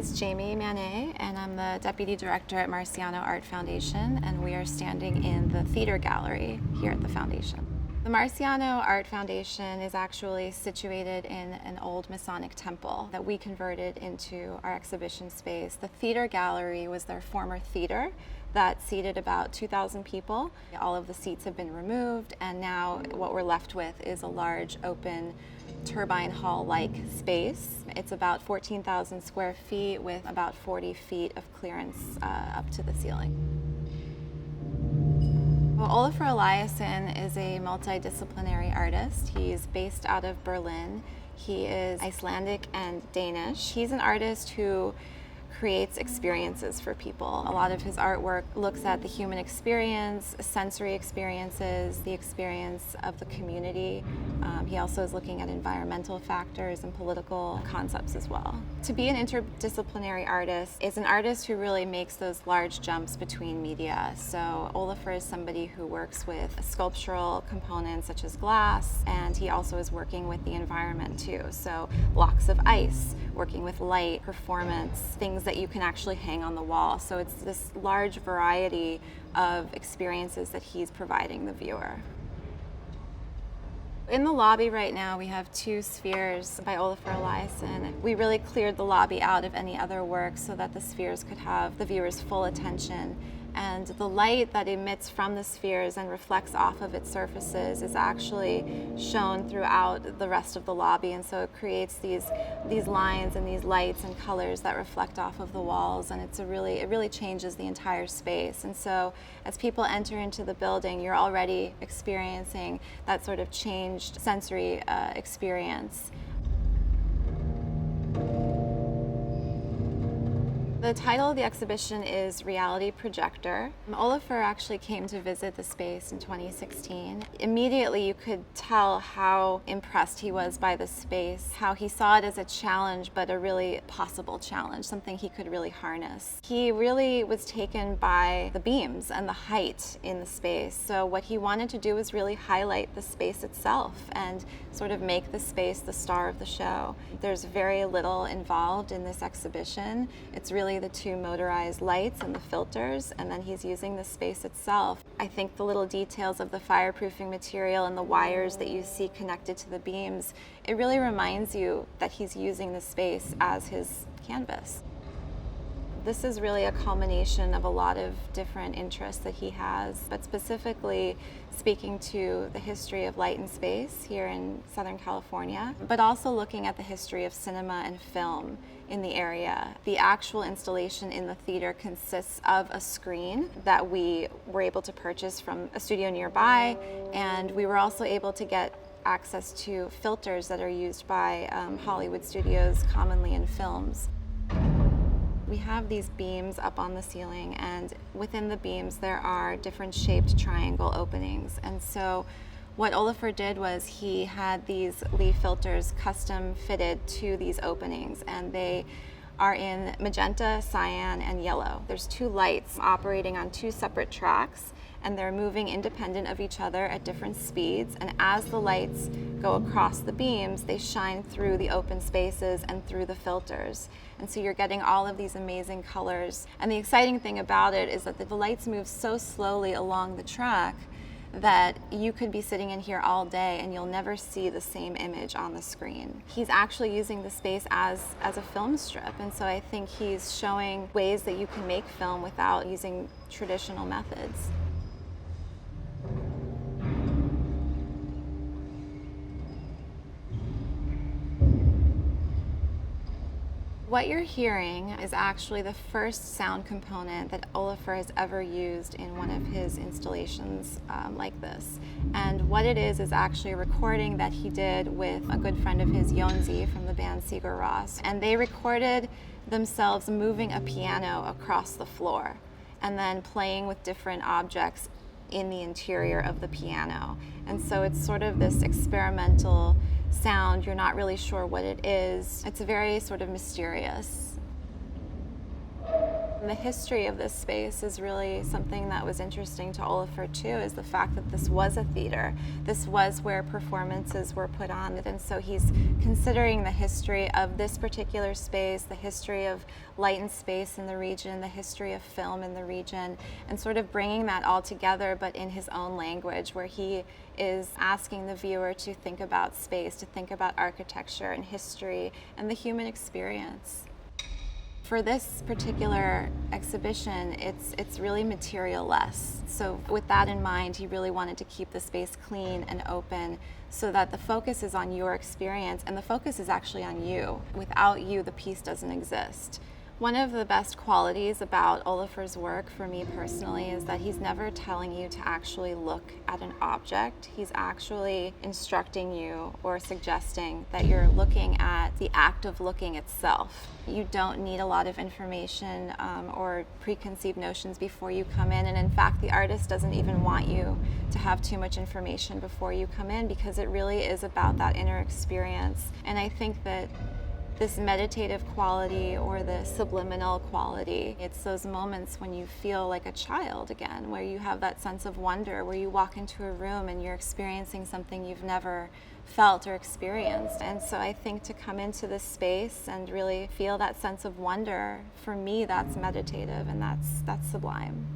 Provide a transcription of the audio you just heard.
is Jamie Manné, and I'm the Deputy Director at Marciano Art Foundation, and we are standing in the theater gallery here at the foundation. The Marciano Art Foundation is actually situated in an old Masonic temple that we converted into our exhibition space. The theater gallery was their former theater that seated about 2,000 people. All of the seats have been removed, and now what we're left with is a large open turbine hall-like space. It's about 14,000 square feet with about 40 feet of clearance up to the ceiling. Well, Olafur Eliasson is a multidisciplinary artist. He's based out of Berlin. He is Icelandic and Danish. He's an artist who creates experiences for people. A lot of his artwork looks at the human experience, sensory experiences, the experience of the community. He also is looking at environmental factors and political concepts as well. To be an interdisciplinary artist is an artist who really makes those large jumps between media. So Olafur is somebody who works with sculptural components such as glass, and he also is working with the environment too. So blocks of ice, working with light, performance, things that you can actually hang on the wall. So it's this large variety of experiences that he's providing the viewer. In the lobby right now, we have two spheres by Olafur Eliasson. We really cleared the lobby out of any other work so that the spheres could have the viewer's full attention. And the light that emits from the spheres and reflects off of its surfaces is actually shown throughout the rest of the lobby, and so it creates these lines and these lights and colors that reflect off of the walls, and it really changes the entire space. And so as people enter into the building, you're already experiencing that sort of changed sensory experience. The title of the exhibition is Reality Projector. Olafur actually came to visit the space in 2016. Immediately you could tell how impressed he was by the space, how he saw it as a challenge, but a really possible challenge, something he could really harness. He really was taken by the beams and the height in the space. So what he wanted to do was really highlight the space itself and sort of make the space the star of the show. There's very little involved in this exhibition. It's really the two motorized lights and the filters, and then he's using the space itself. I think the little details of the fireproofing material and the wires that you see connected to the beams, it really reminds you that he's using the space as his canvas. This is really a culmination of a lot of different interests that he has, but specifically speaking to the history of light and space here in Southern California, but also looking at the history of cinema and film in the area. The actual installation in the theater consists of a screen that we were able to purchase from a studio nearby, and we were also able to get access to filters that are used by Hollywood studios commonly in films. We have these beams up on the ceiling, and within the beams there are different shaped triangle openings. And so what Olafur did was he had these leaf filters custom fitted to these openings, and they are in magenta, cyan, and yellow. There's two lights operating on two separate tracks, and they're moving independent of each other at different speeds, and as the lights go across the beams, they shine through the open spaces and through the filters. And so you're getting all of these amazing colors. And the exciting thing about it is that the lights move so slowly along the track that you could be sitting in here all day and you'll never see the same image on the screen. He's actually using the space as a film strip, and so I think he's showing ways that you can make film without using traditional methods. What you're hearing is actually the first sound component that Olafur has ever used in one of his installations like this. And what it is actually a recording that he did with a good friend of his, Jonsi, from the band Sigur Rós. And they recorded themselves moving a piano across the floor and then playing with different objects in the interior of the piano. And so it's sort of this experimental sound. You're not really sure what it is. It's very sort of mysterious. The history of this space is really something that was interesting to Olafur too, is the fact that this was a theater. This was where performances were put on, and so he's considering the history of this particular space, the history of light and space in the region, the history of film in the region, and sort of bringing that all together, but in his own language, where he is asking the viewer to think about space, to think about architecture and history and the human experience. For this particular exhibition, it's really material-less. So with that in mind, he really wanted to keep the space clean and open so that the focus is on your experience, and the focus is actually on you. Without you, the piece doesn't exist. One of the best qualities about Olafur's work for me personally is that he's never telling you to actually look at an object. He's actually instructing you or suggesting that you're looking at the act of looking itself. You don't need a lot of information or preconceived notions before you come in, and in fact the artist doesn't even want you to have too much information before you come in, because it really is about that inner experience. And I think that this meditative quality or the subliminal quality, it's those moments when you feel like a child again, where you have that sense of wonder, where you walk into a room and you're experiencing something you've never felt or experienced. And so I think to come into this space and really feel that sense of wonder, for me that's meditative, and that's sublime.